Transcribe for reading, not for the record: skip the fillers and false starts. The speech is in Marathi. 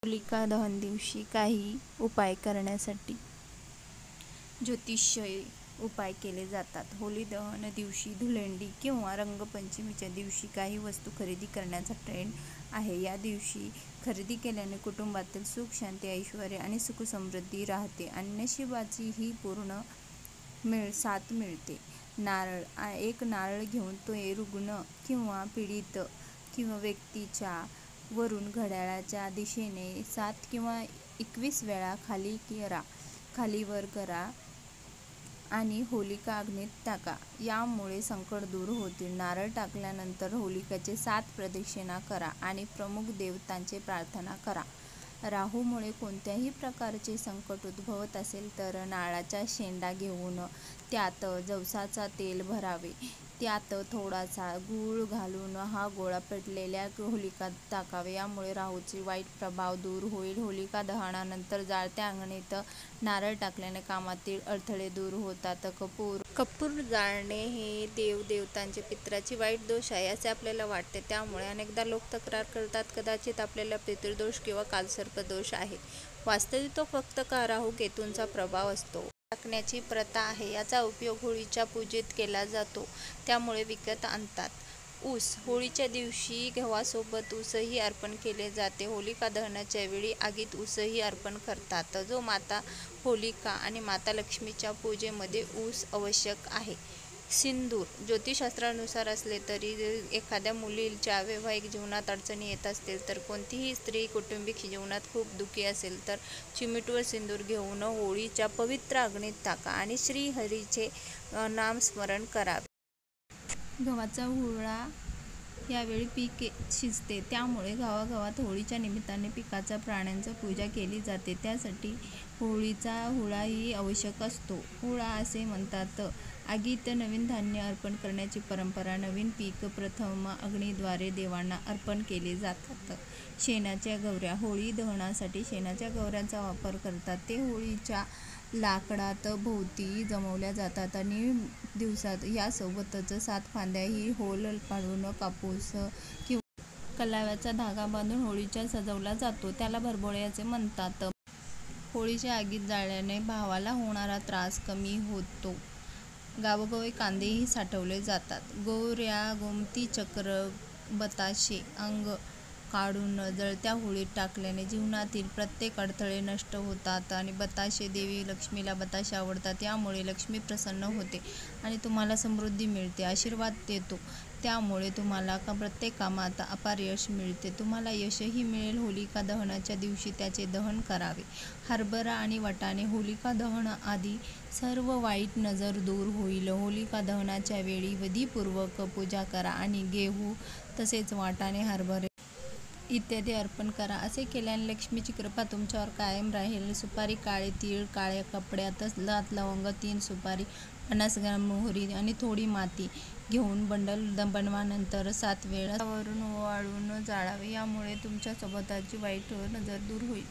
होलिका दहन दिवशी काही उपाय करण्यासाठी ज्योतिषीय उपाय केले जातात. होली दहन दिवशी धुळंडी किंवा रंगपंचमीच्या दिवशी काही वस्तू खरेदी करण्याचा ट्रेंड आहे. या दिवशी खरेदी केल्याने कुटुंबातील सुख, शांती, ऐश्वर्य आणि सुखसमृद्धी राहते आणि नशिबाचीही पूर्ण साथ मिळते. एक नारळ घेऊन तो रुग्ण किंवा पीडित किंवा व्यक्तीच्या वरून घड्याळाच्या दिशेने 7 किंवा 21 वेळा खाली वर करा आणि होलिका अग्नीत टाका. यामुळे संकट दूर होतील. नारळ टाकल्यानंतर होलिकेचे 7 प्रदक्षिणा करा आणि प्रमुख देवतांची प्रार्थना करा. राहूमुळे कोणत्याही प्रकारचे संकट उद्भवत असेल तर नारळाचा शेंडा घेऊन त्यात जवसाचा तेल भरावे. त्यात थोडासा गूळ घालून हा गोळा पेटलेल्या होलिकात टाकावे. यामुळे राहूचा वाईट प्रभाव दूर होईल. होलिका दहनानंतर जाळत्या अग्नीत नारळ टाकल्याने कामातील अडथळे दूर होतात. कपूर जाळणे हे देवदेवतांचे पितरांचे वाईट दोष आहे असे आपल्याला वाटते. त्यामुळे अनेकदा लोक तक्रार करतात कदाचित आपल्याला पितृदोष किंवा कालसर्पदोष आहे. वास्तविक तो फक्त राहू केतूंचा प्रभाव असतो. टाकण्याची प्रथा आहे. याचा उपयोग होळीच्या पूजेत केला जातो. त्यामुळे विकत आणतात. ऊस होळीच्या दिवशी गव्हासोबत ऊसही अर्पण केले जाते. होलिका दहनाच्या वेळी आगीत ऊसही अर्पण करतात. जो माता होलिका आणि माता लक्ष्मीच्या पूजेमध्ये ऊस आवश्यक आहे. सिंदूर ज्योतिषशास्त्रानुसार असले तरी एखाद्या मुलीच्या वैवाहिक जीवनात अडचणी येत असतील तर कोणतीही स्त्री कौटुंबिक जीवनात खूप दुःखी असेल तर चिमूटभर सिंदूर घेऊन होळीच्या पवित्र अग्नीत टाका आणि श्रीहरीचे नामस्मरण करावे. गव्हाचा हुळा यावेळी पीक शिजते. त्यामुळे गावागावात होळीच्या निमित्ताने पिकाच्या प्राण्यांची पूजा केली जाते. त्यासाठी होळीचा हुळाही आवश्यक असतो. हुळा असे म्हणतात. आगीत नवीन धान्य अर्पण करण्याची परंपरा. नवीन पीक प्रथम अग्नीद्वारे देवांना अर्पण केले जातात. शेणाच्या गौऱ्या होळी दहनासाठी शेणाच्या गौऱ्यांचा वापर करतात. ते होळीच्या लाकडात भोवती जमवल्या जातात आणि दिवसात यासोबतच 7 फांद्याही होल पाडून कापूस किंवा कलाव्याचा धागा बांधून होळीचा सजवला जातो. त्याला भरबोळे असे म्हणतात. होळीच्या आगीत जाळल्याने भावाला होणारा त्रास कमी होतो. गावोगावी कांदेही साठवले जातात. गौऱ्या, गोमती चक्र, बताशे अंग काढून जळत्या होळीत टाकल्याने जीवनातील प्रत्येक अडथळे नष्ट होतात आणि बताशे देवी लक्ष्मीला बताशे आवडतात. यामुळे लक्ष्मी प्रसन्न होते आणि तुम्हाला समृद्धी मिळते, आशीर्वाद देतो. त्यामुळे तुम्हाला प्रत्येक कामात अपार यश मिळते. तुम्हाला यशही मिळेल. होलिका दहनाच्या दिवशी त्याचे दहन करावे. हरभरा आणि वाटाणे होलिका दहनाआधी सर्व वाईट नजर दूर होईल. होलिका दहनाच्या वेळी विधीपूर्वक पूजा करा आणि गेहूं तसेच वाटाणे, हरभरे इत्यादी अर्पण करा. असे केल्याने लक्ष्मीची कृपा तुमच्यावर कायम राहील. सुपारी, काळे तीळ काळ्या कपड्यात, 7 लवंग, 3 सुपारी, 50 ग्रॅम मोहरी आणि थोडी माती घेऊन बंडल बनवा. नंतर 7 वेळा वरून ओवाळून जाळावे. यामुळे तुमच्या सभोवतालची वाईट नजर दूर होईल.